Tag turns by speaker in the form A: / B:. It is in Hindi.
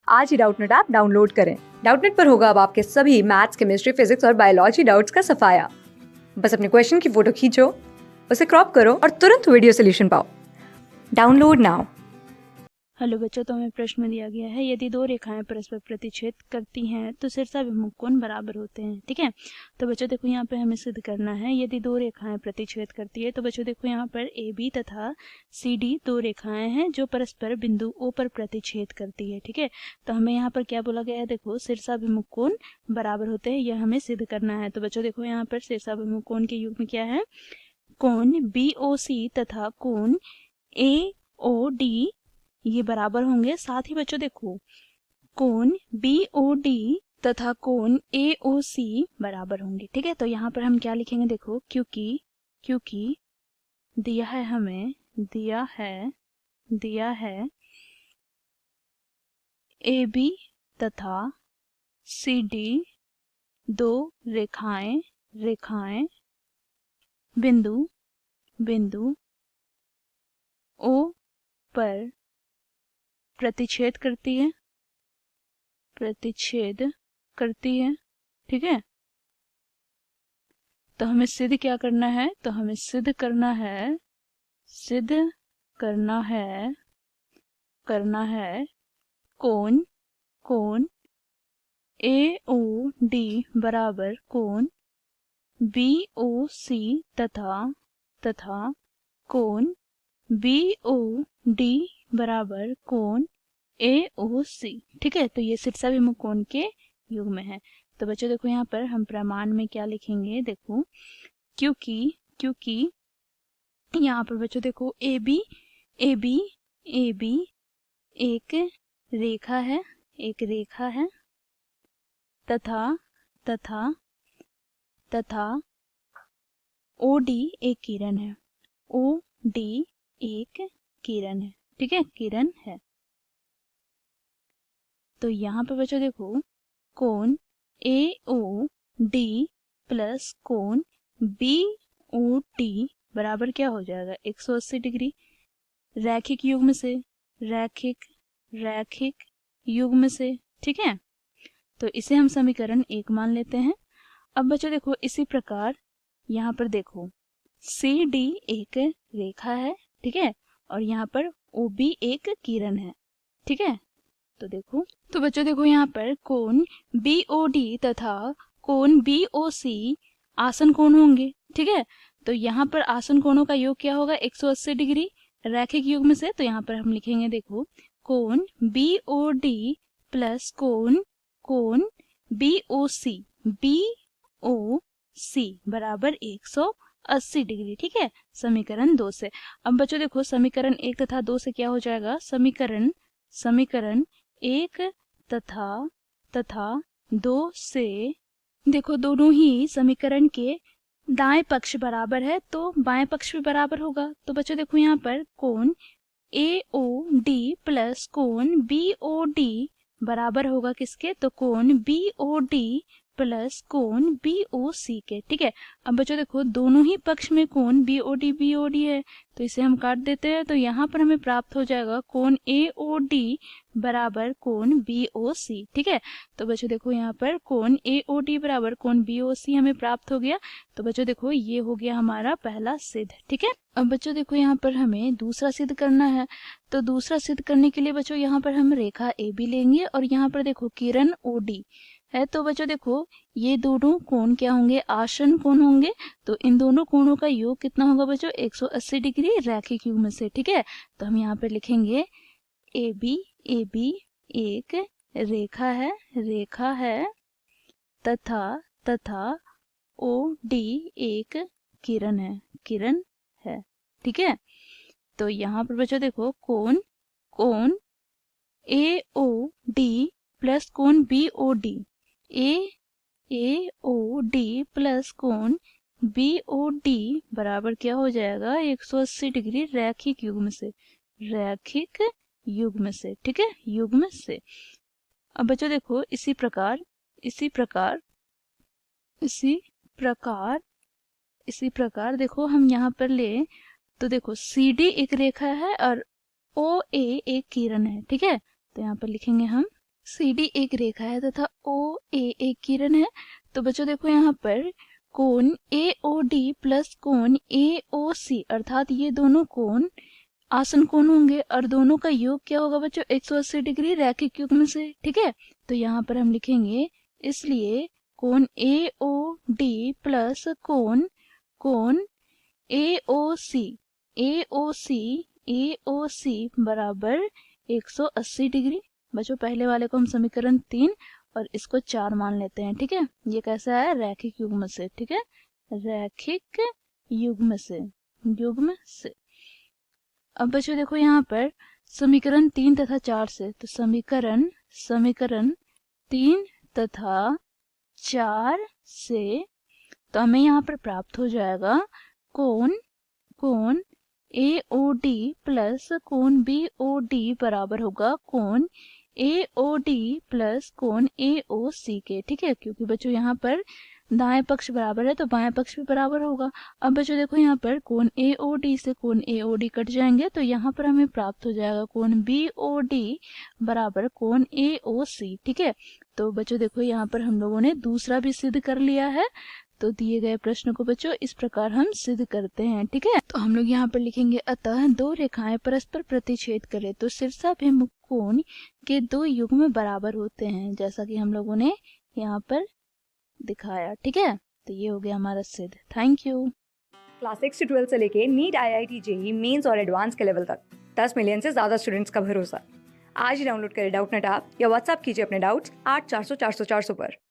A: आज ही डाउटनेट ऐप डाउनलोड करें। डाउटनेट पर होगा अब आपके सभी मैथ्स, केमिस्ट्री, फिजिक्स और बायोलॉजी डाउट्स का सफाया। बस अपने क्वेश्चन की फोटो खींचो, उसे क्रॉप करो और तुरंत वीडियो सोल्यूशन पाओ। Download now.
B: हेलो बच्चों, तो हमें प्रश्न दिया गया है, यदि दो रेखाएं परस्पर प्रतिच्छेद करती हैं तो शीर्षाभिमुख कोण बराबर होते हैं। ठीक है, तो बच्चों देखो यहाँ पे हमें सिद्ध करना है, यदि दो रेखाएं प्रतिच्छेद करती है तो बच्चों देखो यहाँ पर ए बी तथा सी डी दो रेखाएं हैं जो परस्पर बिंदु ओ पर प्रतिच्छेद करती है। ठीक है, तो हमें यहाँ पर क्या बोला गया है, देखो शीर्षाभिमुख कोण बराबर होते हैं, यह हमें सिद्ध करना है। तो बच्चों देखो यहाँ पर शीर्षाभिमुख कोण के युग्म क्या है, कोण BOC तथा कोण AOD ये बराबर होंगे। साथ ही बच्चों देखो कोण BOD तथा कोण AOC बराबर होंगे। ठीक है, तो यहाँ पर हम क्या लिखेंगे, देखो क्योंकि दिया है हमें, दिया है AB तथा CD दो रेखाएं बिंदु O पर प्रतिच्छेद करती है। ठीक है, तो हमें सिद्ध क्या करना है, तो हमें सिद्ध करना है कोण AOD बराबर कोण BOC तथा कोण BOD बराबर कोण AOC। ठीक है, तो ये शीर्षाभिमुख कोण के युग्म है। तो बच्चों देखो यहाँ पर हम प्रमाण में क्या लिखेंगे, देखो क्योंकि यहाँ पर बच्चों देखो AB एक रेखा है तथा OD एक किरण है, OD एक किरण है। ठीक है, किरण है। तो यहाँ पे बच्चों देखो कोण AOD प्लस कोण BOD बराबर क्या हो जाएगा, 180 डिग्री। रैखिक युग्म से। ठीक है, तो इसे हम समीकरण 1 मान लेते हैं। अब बच्चों देखो इसी प्रकार यहाँ पर देखो CD एक रेखा है, ठीक है, और यहाँ पर OB एक किरण है। ठीक है, तो बच्चों देखो यहाँ पर कोण BOD तथा कोण BOC आसन कोण होंगे। ठीक है, तो यहाँ पर आसन कोणों का योग क्या होगा, 180 डिग्री रैखिक युग्म से। तो यहाँ पर हम लिखेंगे, देखो कोण BOD प्लस कोण BOC बराबर 180 डिग्री। ठीक है, समीकरण 2 से। अब बच्चों देखो समीकरण 1 तथा 2 से क्या हो जाएगा, समीकरण 1 तथा 2 से देखो दोनों ही समीकरण के दाएं पक्ष बराबर है तो बाएं पक्ष भी बराबर होगा। तो बच्चों देखो यहाँ पर कोण AOD प्लस कोण BOD बराबर होगा किसके, तो कोण BOD प्लस कोण BOC के। ठीक है, अब बच्चों देखो दोनों ही पक्ष में कोण BOD है, तो इसे हम काट देते हैं। तो यहाँ पर हमें प्राप्त हो जाएगा कोण AOD बराबर कोण BOC। ठीक है, तो बच्चों देखो यहाँ पर कोण AOD बराबर कोण BOC हमें प्राप्त हो गया। तो बच्चों देखो ये हो गया हमारा पहला सिद्ध। ठीक है, अब बच्चों देखो यहाँ पर हमें दूसरा सिद्ध करना है। तो दूसरा सिद्ध करने के लिए बच्चों यहाँ पर हम रेखा AB लेंगे और यहाँ पर देखो किरण OD है। तो बच्चों देखो ये दोनों कोण क्या होंगे, आसन कोण होंगे। तो इन दोनों कोणों का योग कितना होगा बच्चों, 180 डिग्री रैखिक युग्म से। ठीक है, तो हम यहाँ पर लिखेंगे AB एक रेखा है तथा OD एक किरण है। ठीक है, तो यहाँ पर बच्चों देखो कोण AOD प्लस कोण BOD AOD प्लस कोण BOD बराबर क्या हो जाएगा, 180 डिग्री रैखिक युग्म से। ठीक है, युग्म से। अब बच्चों देखो इसी प्रकार देखो हम यहाँ पर ले, तो देखो CD एक रेखा है और OA एक किरण है। ठीक है, तो यहाँ पर लिखेंगे हम CD एक रेखा है तथा OA एक किरण है। तो बच्चों देखो यहाँ पर कोण AOD प्लस कोण AOC अर्थात ये दोनों कोण आसन कोण होंगे और दोनों का योग क्या होगा बच्चों 180 डिग्री रैखिक युग्म से। ठीक है, तो यहाँ पर हम लिखेंगे इसलिए कोण AOD प्लस कोण AOC बराबर 180 डिग्री। बच्चों पहले वाले को हम समीकरण 3 और इसको 4 मान लेते हैं। ठीक है, ये कैसा है रैखिक युग्म से। ठीक है, रैखिक युग्म से। अब बच्चों देखो यहाँ पर समीकरण 3 तथा 4 से, तो समीकरण 3 तथा 4 से तो हमें यहाँ पर प्राप्त हो जाएगा कोण AOD प्लस कोण BOD बराबर होगा कोण AOD प्लस कोण AOC के। ठीक है, क्योंकि बच्चों यहाँ पर दाएं पक्ष बराबर है तो बाएं पक्ष भी बराबर होगा। अब बच्चों देखो यहाँ पर कोण AOD से कोण AOD कट जाएंगे तो यहाँ पर हमें प्राप्त हो जाएगा कोण BOD बराबर कोण AOC। ठीक है, तो बच्चों देखो यहाँ पर हम लोगों ने दूसरा भी सिद्ध कर लिया है। तो दिए गए प्रश्न को बच्चों इस प्रकार हम सिद्ध करते हैं। ठीक है, तो हम लोग यहाँ पर लिखेंगे अतः दो रेखाएं परस्पर प्रतिच्छेद करें तो शीर्षाभिमुख कोण के दो युग्म बराबर होते हैं, जैसा कि हम लोगों ने यहाँ पर दिखाया। ठीक है, तो ये हो गया हमारा सिद्ध। Thank you.
A: क्लास 6 से 12 से लेके नीट IIT JEE मेंस और एडवांस के लेवल तक 10 मिलियन से ज्यादा स्टूडेंट्स का भरोसा। आज ही डाउनलोड करें डाउटनट ऐप या व्हाट्सएप कीजिए अपने डाउट्स 8400 400 400 पर।